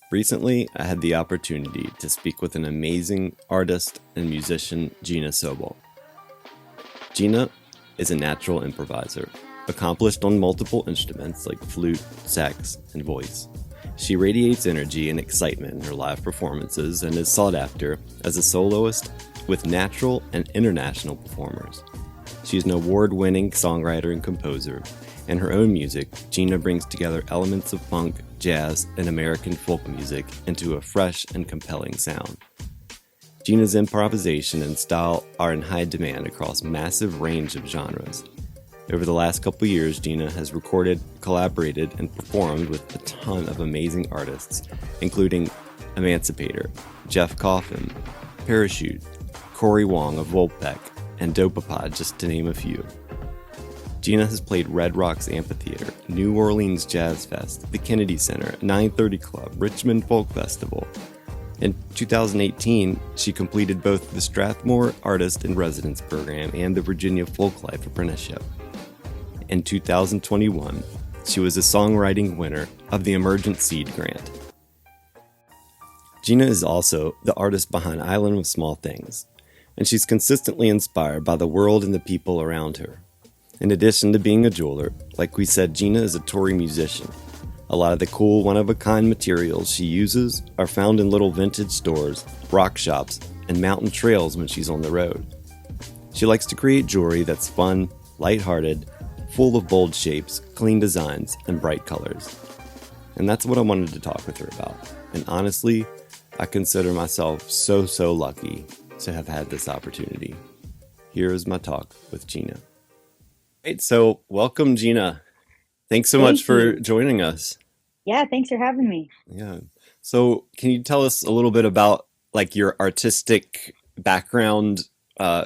Recently, I had the opportunity to speak with an amazing artist and musician, Gina Sobel. Gina is a natural improviser, accomplished on multiple instruments like flute, sax, and voice. She radiates energy and excitement in her live performances and is sought after as a soloist with national and international performers. She is an award-winning songwriter and composer. In her own music, Gina brings together elements of funk, jazz, and American folk music into a fresh and compelling sound. Gina's improvisation and style are in high demand across a massive range of genres. Over the last couple years, Gina has recorded, collaborated, and performed with a ton of amazing artists, including Emancipator, Jeff Coffin, Parachute, Corey Wong of Wolfpack, and Dopapod, just to name a few. Gina has played Red Rocks Amphitheater, New Orleans Jazz Fest, the Kennedy Center, 930 Club, Richmond Folk Festival. In 2018, she completed both the Strathmore Artist in Residence program and the Virginia Folklife Apprenticeship. In 2021, she was a songwriting winner of the Emergent Seed Grant. Gina is also the artist behind Island of Small Things, and she's consistently inspired by the world and the people around her. In addition to being a jeweler, like we said, Gina is a touring musician. A lot of the cool, one-of-a-kind materials she uses are found in little vintage stores, rock shops, and mountain trails when she's on the road. She likes to create jewelry that's fun, lighthearted, full of bold shapes, clean designs, and bright colors. And that's what I wanted to talk with her about. And honestly, I consider myself so lucky to have had this opportunity. Here is my talk with Gina. Right, so welcome, Gina. Thanks so much for joining us. Yeah, thanks for having me. Yeah. So can you tell us a little bit about like your artistic background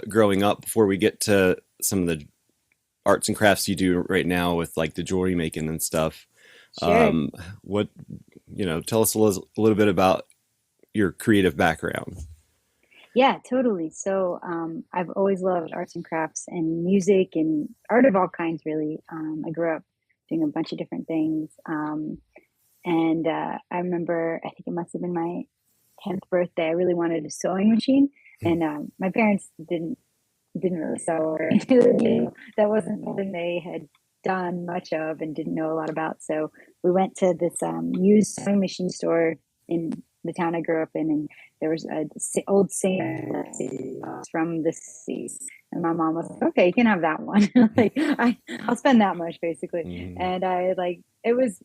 growing up before we get to some of the arts and crafts you do right now with like the jewelry making and stuff? Sure. Tell us a little bit about your creative background. Yeah, totally. So I've always loved arts and crafts and music and art of all kinds, really. I grew up doing a bunch of different things. I remember, I think it must have been my 10th birthday, I really wanted a sewing machine. And my parents didn't really sew or that wasn't something they had done much of and didn't know a lot about. So we went to this used sewing machine store in the town I grew up in, and there was an old singer from the 60s. And my mom was like, okay, you can have that one. I'll spend that much basically. Mm-hmm. And it was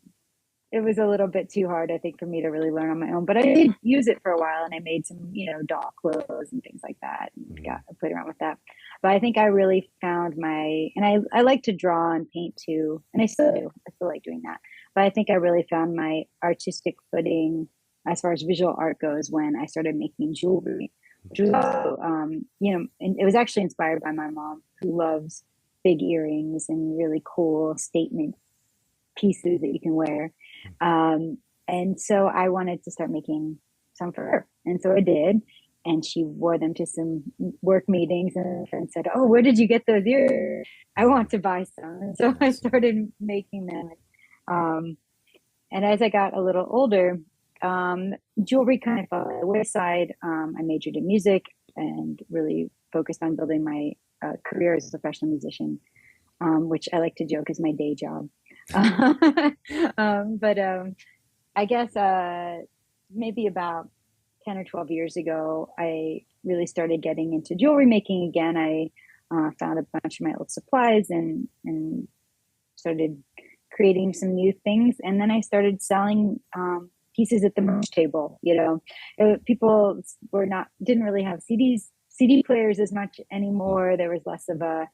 a little bit too hard, I think, for me to really learn on my own, but I did use it for a while, and I made some, doll clothes and things like that, and played around with that. But I think I really found I like to draw and paint too, and I still do. I still like doing that. But I think I really found my artistic footing as far as visual art goes when I started making jewelry, which was also, and it was actually inspired by my mom, who loves big earrings and really cool statement pieces that you can wear. And so I wanted to start making some for her. And so I did. And she wore them to some work meetings and said, oh, where did you get those earrings? I want to buy some. And so I started making them. And as I got a little older, jewelry kind of fell by the wayside. I majored in music and really focused on building my career as a professional musician, which I like to joke is my day job. I guess maybe about 10 or 12 years ago, I really started getting into jewelry making again. I found a bunch of my old supplies and started creating some new things. And then I started selling pieces at the merch table. People didn't really have CD players as much anymore. There was less of a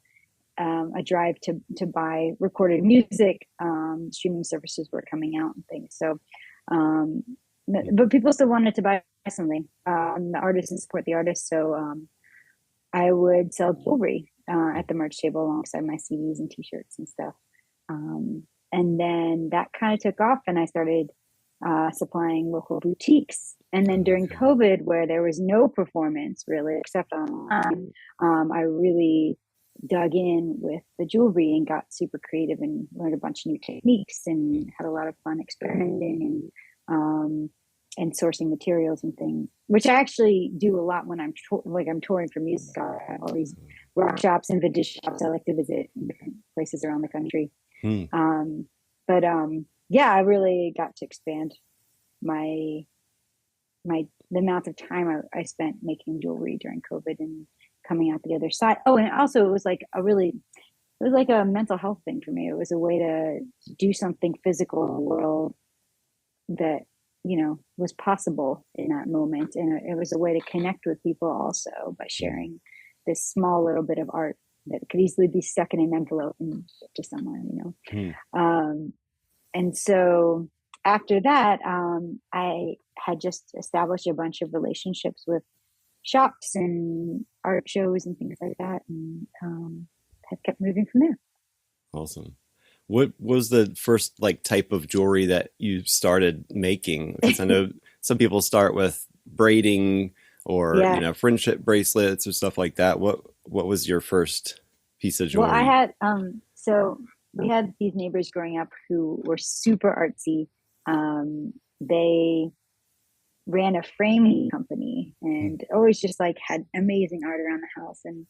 drive to buy recorded music. Streaming services were coming out and things. So, but people still wanted to buy something. The artists and support the artists. So I would sell jewelry at the merch table alongside my CDs and T-shirts and stuff. And then that kind of took off, and I started supplying local boutiques. And then during COVID, where there was no performance really except online, I really dug in with the jewelry and got super creative and learned a bunch of new techniques and had a lot of fun experimenting. And and sourcing materials and things, which I actually do a lot when I'm touring for music. I have all these rock shops and vintage shops I like to visit in different places around the country. Hmm. But yeah, I really got to expand my the amount of time I spent making jewelry during COVID and coming out the other side. Oh, and also it was like a mental health thing for me. It was a way to do something physical in the world that, was possible in that moment. And it was a way to connect with people also by sharing this small little bit of art that could easily be stuck in an envelope and shipped to someone. Hmm. And so after that, I had just established a bunch of relationships with shops and art shows and things like that, and have kept moving from there. Awesome. What was the first like type of jewelry that you started making? Because I know some people start with braiding or Yeah. friendship bracelets or stuff like that. What was your first piece of Well, I jewelry? had so we had these neighbors growing up who were super artsy. They ran a framing company Hmm. and always just like had amazing art around the house. And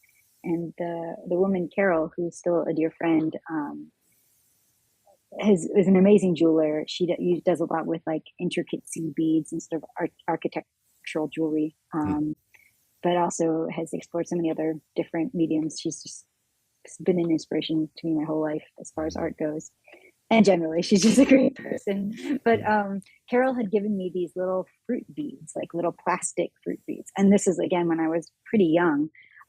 the woman Carol, who's still a dear friend, is an amazing jeweler. She does a lot with like intricate seed beads and sort of architectural jewelry, Hmm. but also has explored so many other different mediums. She's just been an inspiration to me my whole life as far as art goes. And generally, she's just a great person. But Carol had given me these little fruit beads, like little plastic fruit beads. And this is again when I was pretty young.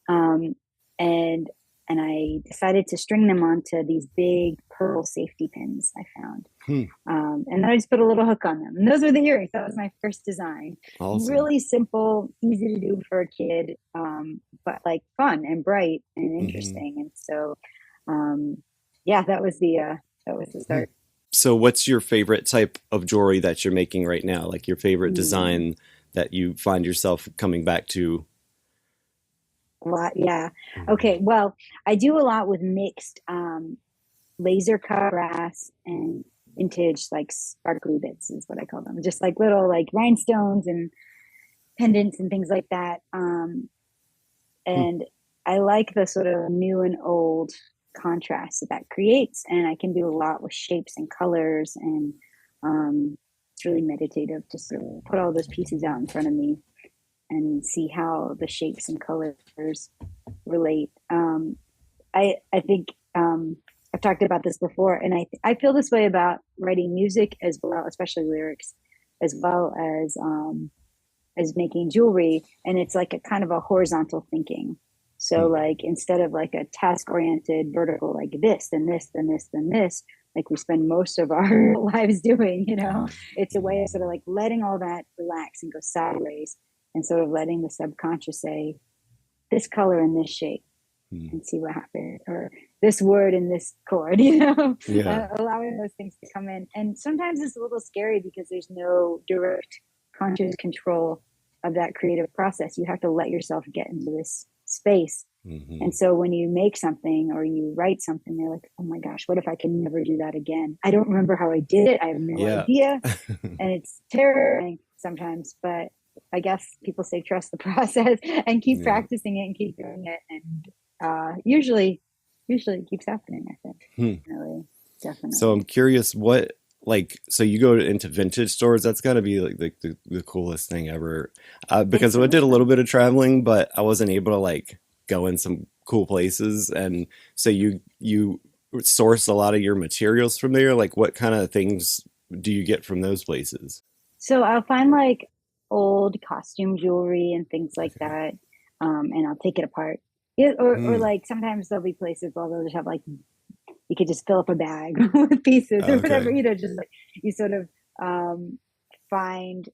Um, and and I decided to string them onto these big pearl safety pins I found. Hmm. And then I just put a little hook on them. And those were the earrings. That was my first design. Awesome. Really simple, easy to do for a kid, but like fun and bright and Hmm. interesting. And so, yeah, that was the Hmm. start. So what's your favorite type of jewelry that you're making right now? Like your favorite Mm, design that you find yourself coming back to? a lot, yeah. Mhm. Okay, well, I do a lot with mixed laser cut brass and vintage like sparkly bits is what I call them. Just like little like rhinestones and pendants and things like that. Hmm. And I like the sort of new and old contrast that that creates, and I can do a lot with shapes and colors, and it's really meditative to sort of put all those pieces out in front of me and see how the shapes and colors relate. I think I've talked about this before, and I feel this way about writing music as well, especially lyrics, as well as making jewelry. And it's like a kind of a horizontal thinking. So Hmm. like instead of like a task oriented vertical, like this, then this, then this, then this, like we spend most of our lives doing, it's a way of sort of like letting all that relax and go sideways and sort of letting the subconscious say this color and this shape Hmm. and see what happens, or this word in this chord, Yeah. allowing those things to come in. And sometimes it's a little scary because there's no direct conscious control of that creative process. You have to let yourself get into this space. And Hmm. so when you make something or you write something, you're like, oh my gosh, what if I can never do that again? I don't remember how I did it. I have no Yeah. idea. And it's terrifying sometimes, but I guess people say trust the process and keep Yeah. practicing it and keep doing it. And usually it keeps happening, I think. Hmm. Really, So definitely. I'm curious, what like so you go into vintage stores? That's got to be like the coolest thing ever. It's Because I really did a little fun. bit of traveling, but I wasn't able to like go in some cool places. And so you source a lot of your materials from there. Like, what kind of things do you get from those places? So I'll find like old costume jewelry and things like Okay. that. And I'll take it apart. Yeah, or Hmm. like sometimes there'll be places where they'll just have like you could just fill up a bag with pieces or whatever, Okay. just like you sort of um find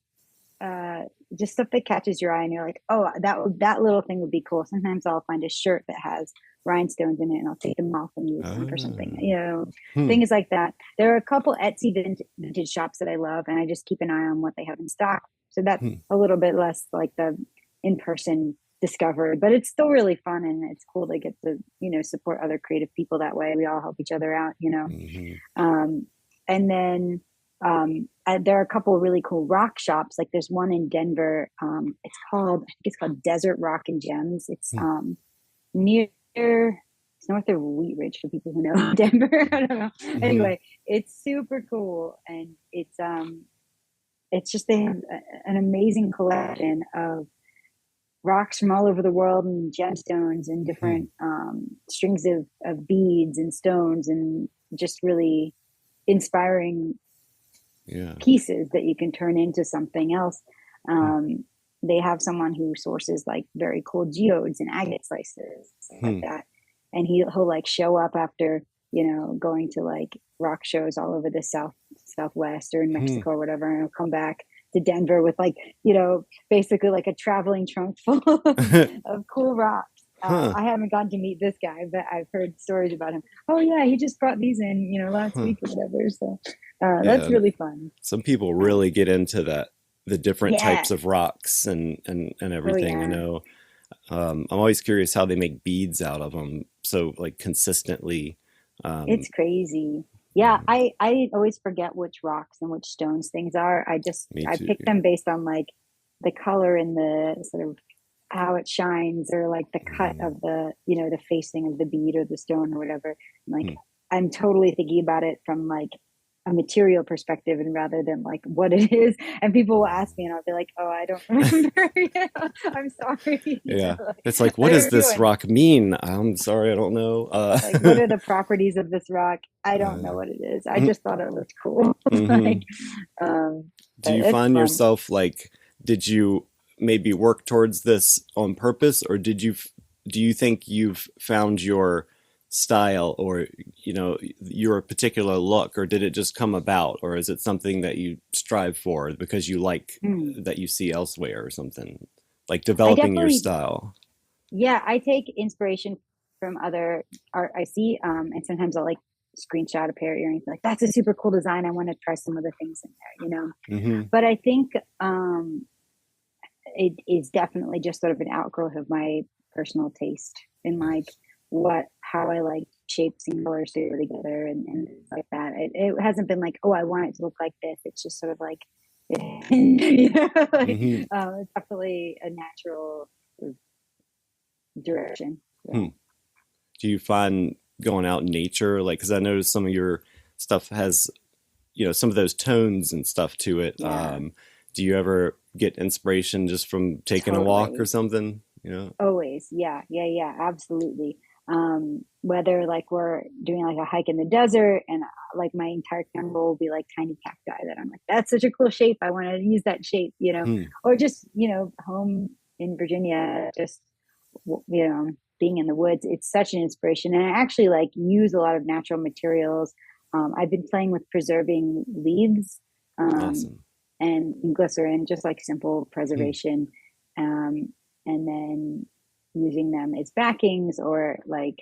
uh just stuff that catches your eye and you're like, oh, that little thing would be cool. Sometimes I'll find a shirt that has rhinestones in it and I'll take them off and use them for something, Ah. Hmm. things like that. There are a couple Etsy vintage shops that I love, and I just keep an eye on what they have in stock. So that's Hmm. a little bit less like the in-person discovery, but it's still really fun and it's cool to get to, support other creative people that way. We all help each other out. Hmm. Um, and then there are a couple of really cool rock shops. Like there's one in Denver. I think it's called Desert Rock and Gems. It's Hmm. near, it's north of Wheat Ridge for people who know Denver. I don't know. Hmm. Anyway, it's super cool, and it's just they have an amazing collection of rocks from all over the world and gemstones and Hmm. different strings of beads and stones and just really inspiring Yeah. pieces that you can turn into something else. Hmm. They have someone who sources like very cool geodes and agate slices, stuff like Hmm. that. And he'll like show up after, going to like rock shows all over the Southwest or in Hmm. Mexico or whatever, and he'll come back to Denver with like, basically like a traveling trunk full of cool rocks. Huh. I haven't gotten to meet this guy, but I've heard stories about him. Oh yeah, he just brought these in, last Huh. week or whatever. So that's Yeah. really fun. Some people Um, really get into that, the different yeah. types of rocks and Oh everything. I yeah. know. I'm always curious how they make beads out of them so like consistently. Um, It's crazy. Yeah, I always forget which rocks and which stones things are. Me I too. pick them based on like the color and the sort of how it shines, or like the cut Mm. of the facing of the bead or the stone or whatever. Like Hmm. I'm totally thinking about it from like a material perspective and rather than like what it is. And people will ask me and I'll be like, "Oh, I don't remember." I'm sorry. Yeah. Like, It's like, what like does this everyone, rock mean? I'm sorry, I don't know. like, what are the properties of this rock? I don't know Uh, what it is. I just thought it looked cool. Like, hmm. Do but you it's find fun. yourself like, did you maybe work towards this on purpose, or do you think you've found your style, or your particular look, or did it just come about, or is it something that you strive for because you like Hmm. that you see elsewhere or something, like I developing your definitely, style? yeah, I take inspiration from other art I see. And sometimes I'll like screenshot a pair of earrings, like, that's a super cool design. I want to try some of the things in there. Hmm. But I think it is definitely just sort of an outgrowth of my personal taste in like Nice. how I like shapes and colors to go together and things like that. It hasn't been like, oh, I want it to look like this. It's just sort of like, like, Hmm. it's definitely a natural sort of direction. Hmm. So, Do you find going out in nature, like, because I noticed some of your stuff has, some of those tones and stuff to it. yeah, Do you ever get inspiration just from taking a walk or totally. something? Always. Yeah, yeah, yeah, absolutely. Whether like we're doing like a hike in the desert and like my entire camera will be like tiny cacti that I'm like, that's such a cool shape. I want to use that shape. Hmm. Or just, home in Virginia, just, being in the woods. It's such an inspiration. And I actually like use a lot of natural materials. I've been playing with preserving leaves um, Awesome. and glycerin, just like simple Hmm. preservation. Um, and then using them as backings or like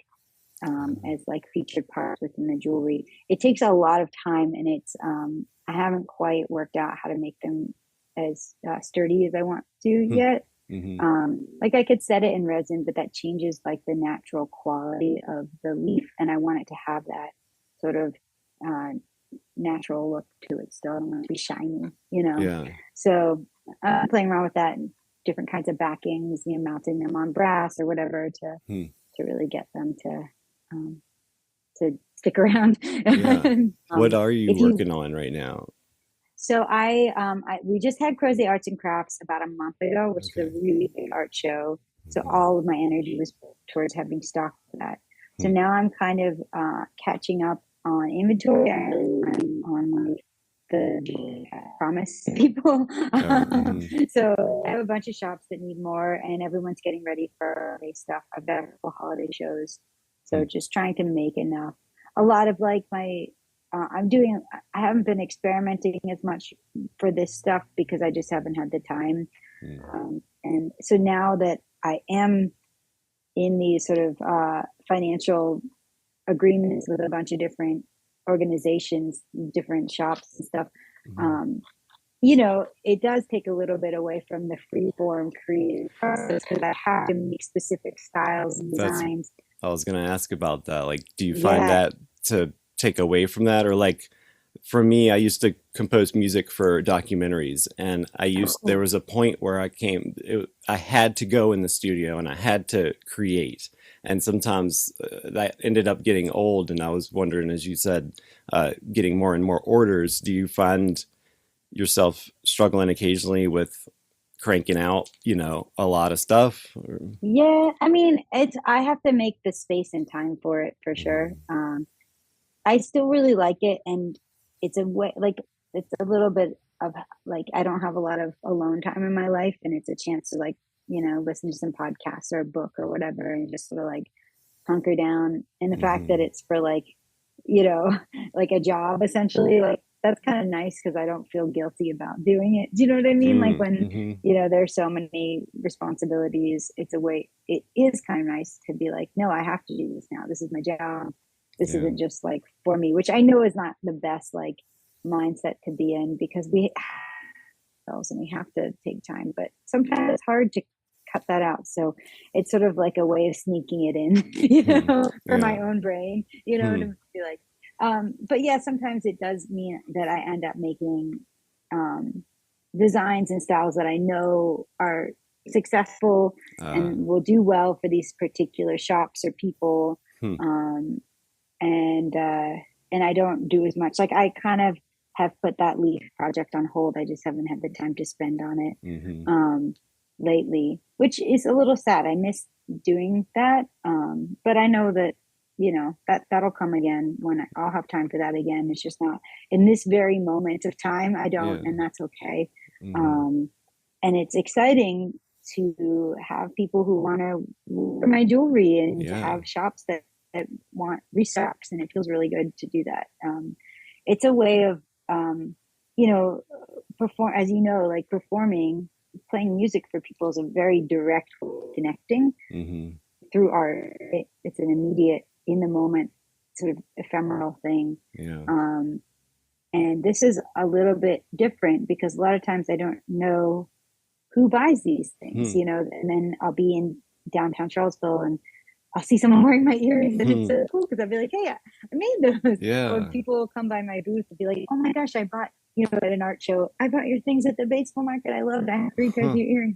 as like featured parts within the jewelry. It takes a lot of time, and it's I haven't quite worked out how to make them as sturdy as I want to Hmm. yet. Hmm. Like I could set it in resin, but that changes like the natural quality of the leaf, and I want it to have that sort of uh, natural look to it still. I don't want it to be shiny. Yeah. So I'm playing around with that and different kinds of backings, mounting them on brass or whatever Hmm. to really get them um, to stick around. Yeah. What um, are you if you working on right now? so we just had Crazy Arts and Crafts about a month ago, which is a Okay. really big art show. So Hmm. all of my energy was towards having stock for that. So Hmm. now I'm kind of catching up on inventory and really on like the promise people. Hmm. So I have a bunch of shops that need more, and everyone's getting ready for holiday stuff. I've got a couple holiday shows, so Hmm. just trying to make enough. A lot of like my I'm doing. I haven't been experimenting as much for this stuff because I just haven't had the time. Hmm. And so now that I am in these sort of financial agreements with a bunch of different organizations, different shops and stuff, Hmm. um, it does take a little bit away from the free form creative process because I have to make specific styles and That's, designs. I was gonna ask about that. Like, do you find Yeah. that to take away from that, or like, for me, I used to compose music for documentaries, and Oh, there cool. was a point where I had to go in the studio and I had to create. And sometimes that ended up getting old, and I was wondering, as you said, getting more and more orders. Do you find yourself struggling occasionally with cranking out, a lot of stuff? Yeah, I mean, I have to make the space and time for it for sure. Mhm. I still really like it, and it's a way like it's a little bit of like I don't have a lot of alone time in my life, and it's a chance to like listen to some podcasts or a book or whatever, and just sort of like hunker down. And the fact that Mhm. it's for like you know like a job essentially, like that's kind of nice because I don't feel guilty about doing it. Do you know what I mean? Like Mm, when mhm. there's so many responsibilities, it's a way. It is kind of nice to be like, no, I have to do this now. This is my job. This Yeah. isn't just like for me, which I know is not the best like mindset to be in because we ourselves and we have to take time, but sometimes it's hard to cut that out. So it's sort of like a way of sneaking it in, Hmm. for Yeah. my own brain, Hmm. to be like, but yeah, sometimes it does mean that I end up making um, designs and styles that I know are successful Uh, and will do well for these particular shops or people. hmm. Um, and I don't do as much. Like I kind of have put that leaf project on hold. I just haven't had the time to spend on it Hmm. um, lately, which is a little sad. I miss doing that, but I know that that'll come again when I'll have time for that again. It's just not in this very moment of time. I don't, Yeah. and that's okay. Hmm. Um, and it's exciting to have people who want to wear my jewelry and to Yeah. have shops that want restocks, and it feels really good to do that. It's a way of um, you know perform as like performing, playing music for people is a very direct connecting Hmm. through art. It's an immediate, in the moment, sort of ephemeral thing. Yeah. um, and this is a little bit different because a lot of times I don't know who buys these things, Hmm. and then I'll be in downtown Charlottesville and I'll see someone wearing my earrings and it's Hmm. so cool because I'll be like, hey, I made those. Or Yeah. people will come by my booth and be like, oh my gosh, I bought, at an art show, I bought your things at the Batesville Market. I loved it. I have 3 pairs of Huh. your earrings,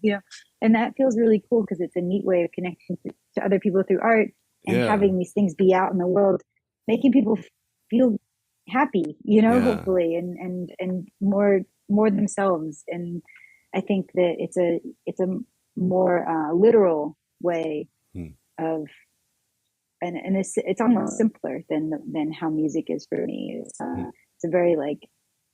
And that feels really cool because it's a neat way of connecting to other people through art and Yeah. having these things be out in the world, making people feel happy, Yeah. hopefully, and more themselves. And I think that it's a more literal way Hmm. of and it's almost simpler than how music is for me. Hmm. It's a very like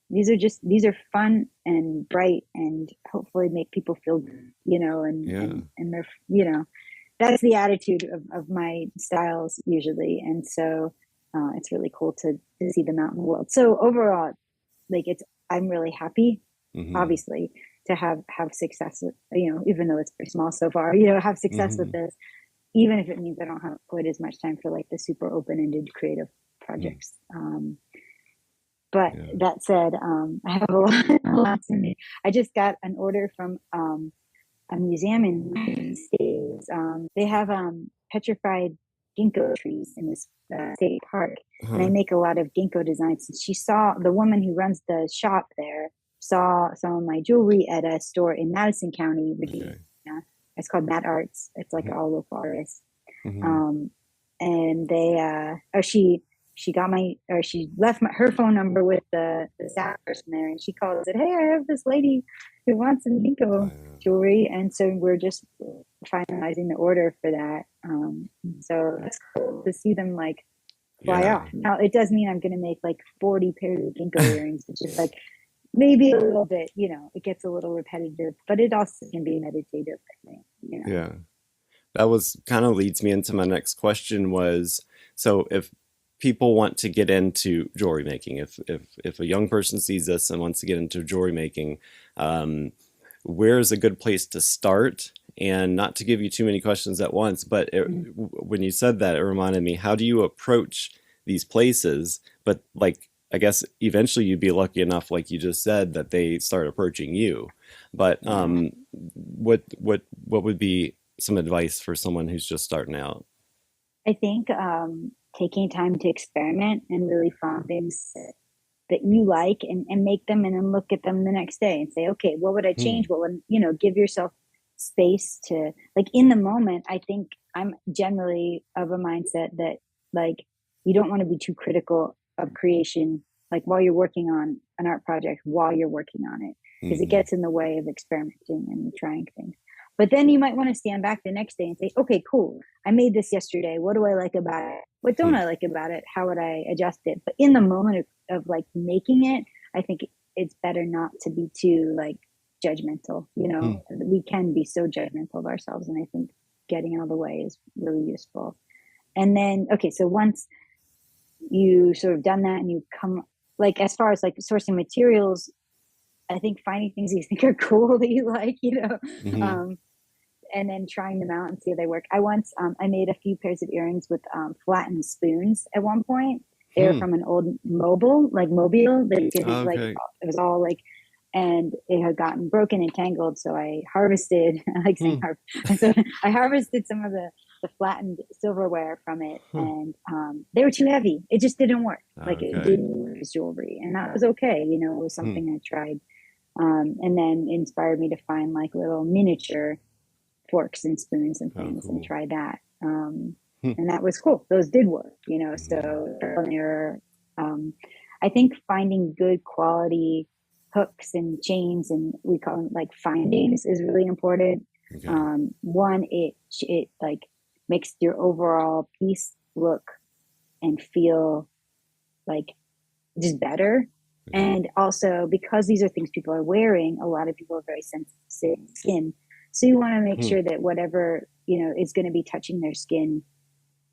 these are fun and bright and hopefully make people feel good, Yeah. and they're that's the attitude of my styles usually. And so it's really cool to see them out in the world. So overall, like I'm really happy, Hmm. obviously, to have success with, even though it's very small so far, have success with Hmm. this, even if it means I don't have quite as much time for like the super open-ended creative Hmm. projects. But Yeah. that said, I have a lot to me. I just got an order from a museum in the United States. They have petrified ginkgo trees in this state park, and I Huh. make a lot of ginkgo designs. And she saw the woman who runs the shop there saw some of my jewelry at a store in Madison County, Virginia. Okay. It's called Mad Arts. It's like Hmm. all local artists. Hmm. Um, and they or she got or she left her phone number with the staff person there, and she called and said, hey, I have this lady who wants some ginkgo jewelry, and so we're just finalizing the order for that. So it's cool to see them like fly Yeah. off. Now it does mean I'm going to make like 40 pairs of ginkgo earrings, which is like maybe a little bit, it gets a little repetitive, but it also can be meditative, I think. Yeah. That was kind of leads me into my next question was, so if people want to get into jewelry making, if a young person sees this and wants to get into jewelry making, um, where's a good place to start? And not to give you too many questions at once, but when you said that, it reminded me, how do you approach these places? But like, I guess eventually you'd be lucky enough, like you just said, that they start approaching you. But Yeah. what would be some advice for someone who's just starting out? I think taking time to experiment and really find things that you like, and make them, and then look at them the next day and say, okay, what would I Hmm. change? What would, give yourself space to, like, in the moment. I think I'm generally of a mindset that, like, you don't want to be too critical of creation, like while you're working on an art project, while you're working on it, because it Hmm. gets in the way of experimenting and trying things. But then you might want to stand back the next day and say, okay, cool, I made this yesterday, what do I like about it, what don't Hmm. I like about it, how would I adjust it? But in the moment of like making it, I think it's better not to be too like judgmental. Hmm. We can be so judgmental of ourselves, and I think getting out of the way is really useful. And then, okay, so once you sort of done that and you come, like, as far as like sourcing materials, I think finding things you think are cool that you like, Hmm. um, and then trying them out and see how they work. I once, I made a few pairs of earrings with flattened spoons at one point. They were Hmm. from an old mobile, like mobile, that didn't like, Okay. it was all like, and it had gotten broken and tangled. So I harvested, I like saying Hmm. so I harvested some of the flattened silverware from it, Huh. and they were too heavy. It just didn't work. Like, it Okay. didn't work as jewelry, and that was okay. It was Hmm. something I tried, and then inspired me to find like little miniature forks and spoons and Oh, things, and cool. try that. Hmm. And that was cool. Those did work, Hmm. so trial and error. Um, I think finding good quality hooks and chains, and we call them like findings, is really important. Okay. One, it like makes your overall piece look and feel like just better. Okay. And also, because these are things people are wearing, a lot of people are very sensitive skin. So you want to make Hmm. sure that whatever, is going to be touching their skin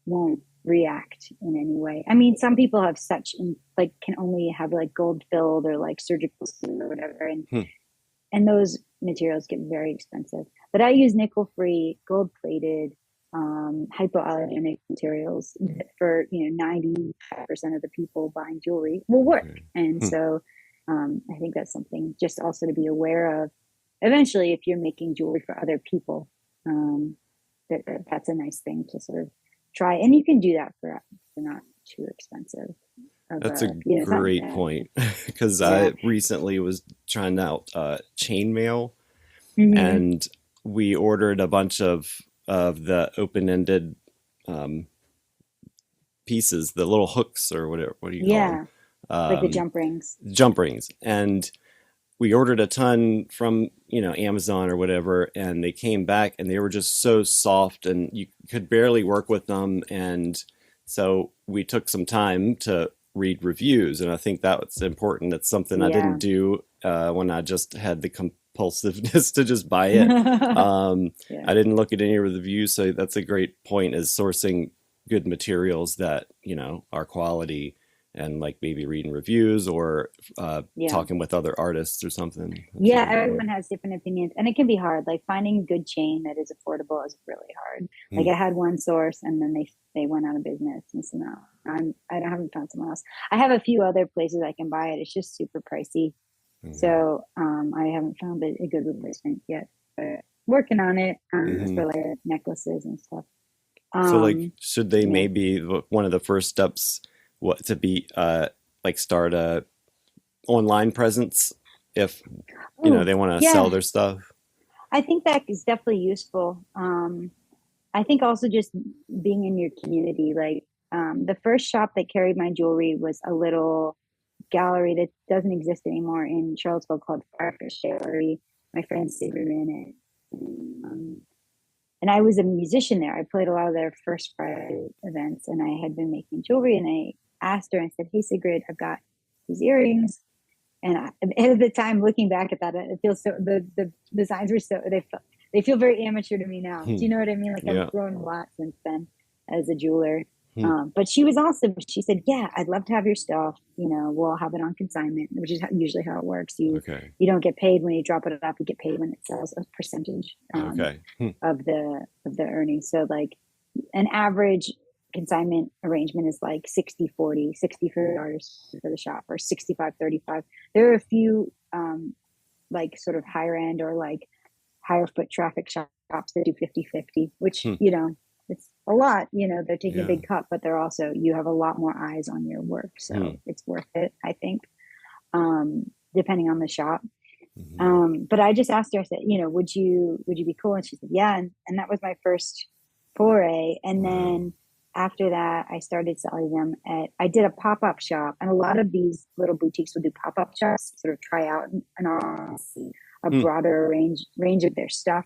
won't react in any way. I mean, some people have like, can only have like gold filled or like surgical skin or whatever. Hmm. And those materials get very expensive. But I use nickel free, gold plated, hypoallergenic materials that for 95% of the people buying jewelry will work. Okay. And Hmm. so I think that's something just also to be aware of. Eventually, if you're making jewelry for other people, that's a nice thing to sort of try. And you can do that for not too expensive. That's a It's not great bad. point because Yeah. I recently was trying out chainmail, Hmm. and we ordered a bunch of the open-ended um, pieces, the little hooks or whatever. What do you call them? Yeah. Like the jump rings. Jump rings, and we ordered a ton from Amazon or whatever, and they came back and they were just so soft and you could barely work with them. And so we took some time to read reviews, and I think that was important. That's something I didn't Yeah. do when I just had the compulsiveness to just buy it. um, Yeah. I didn't look at any reviews, so that's a great point, is sourcing good materials that are quality, and like maybe reading reviews or Yeah. talking with other artists or something. That's a Yeah. good point. Everyone has different opinions, and it can be hard. Like, finding a good chain that is affordable is really hard. Like, Hmm. I had one source, and then they went out of business, and so now I haven't found someone else. I have a few other places I can buy it. It's just super pricey. Okay. So I haven't found a good replacement yet, but working on it, Hmm. for like necklaces and stuff. So like, Um, should they yeah. maybe one of the first steps what to be like start a online presence if Oh, they want to sell yeah. their stuff? I think that is definitely useful. I think also just being in your community, like, the first shop that carried my jewelry was a little gallery that doesn't exist anymore in Charlottesville called Firefish Gallery. My friend Sigrid ran it. Um, and I was a musician there. I played a lot of their first Friday events, and I had been making jewelry. And I asked her, I said, "Hey, Sigrid, I've got these earrings." And at the time, looking back at that, it feels so, the designs were so, they feel very amateur to me now. Hmm. Do you know what I mean? Like, I've Yeah. grown a lot since then as a jeweler. Hmm. But she was awesome. She said, "Yeah, I'd love to have your stuff. We'll have it on consignment," which is usually how it works. Okay. You don't get paid when you drop it off. You get paid when it sells, a percentage Okay. Hmm. of the earnings. So, like, an average consignment arrangement is like 60-40, 60 for the artist for the shop, or 65-35. There are a few like sort of higher end or like higher foot traffic shops that do 50-50, which, Hmm. it's a lot. They're taking a Yeah. big cut, but they're also, you have a lot more eyes on your work. Hmm. So it's worth it, I think. depending on the shop. Mm-hmm. But I just asked her, I said, would you be cool? And she said, yeah. And that was my first foray. And Wow. then after that, I started selling them I did a pop-up shop, and a lot of these little boutiques will do pop-up shops, sort of try out a Hmm. broader range of their stuff.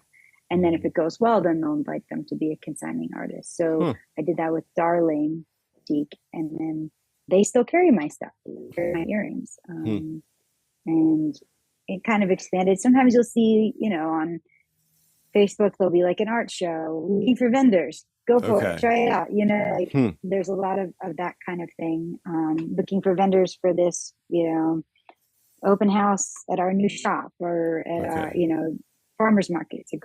And then if it goes well, then they'll invite them to be a consigning artist. So Huh. I did that with Darling Boutique, and then they still carry my stuff, carry my earrings. Hmm. And it kind of expanded. Sometimes you'll see, on Facebook, there'll be like an art show looking for vendors. Go for it, Okay. try it out. Like Hmm. there's a lot of that kind of thing. Looking for vendors for this, open house at our new shop, or at our, Okay. farmers market. A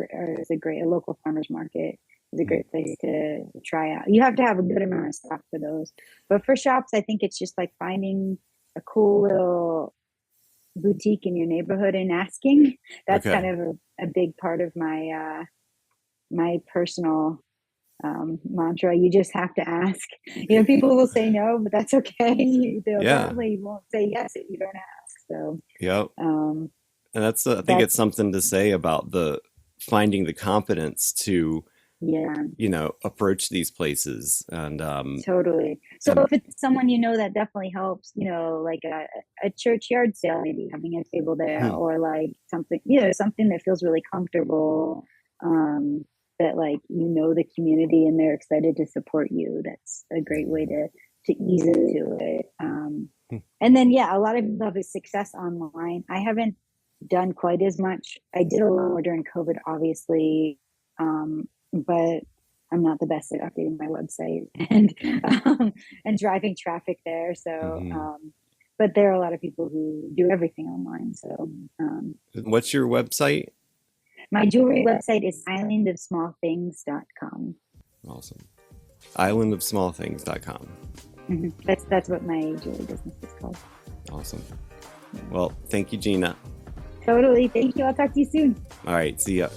local farmers market is a Hmm. great place to try out. You have to have a good amount of stock for those. But for shops, I think it's just like finding a cool little boutique in your neighborhood and asking. That's Okay. kind of a big part of my personal mantra. You just have to ask. People will say no, but that's okay. They'll Yeah. definitely won't say yes if you don't ask. So Yep. um, And I think it's that's something to say about the finding the confidence to, yeah, approach these places totally. So and if it's someone that definitely helps. Like a church yard sale, maybe having a table there, hmm. or like something that feels really comfortable. That like the community and they're excited to support you. That's a great way to ease into it. Hmm. And then a lot of people have a success online. I haven't done quite as much. I did a lot more during COVID, obviously, but I'm not the best at updating my website and driving traffic there. So, Hmm. but there are a lot of people who do everything online. So, What's your website? my jewelry website is islandofsmallthings.com. Awesome. Islandofsmallthings.com. That's what my jewelry business is called. Awesome. Well, thank you, Gina. Totally. Thank you. I'll talk to you soon. All right. See ya.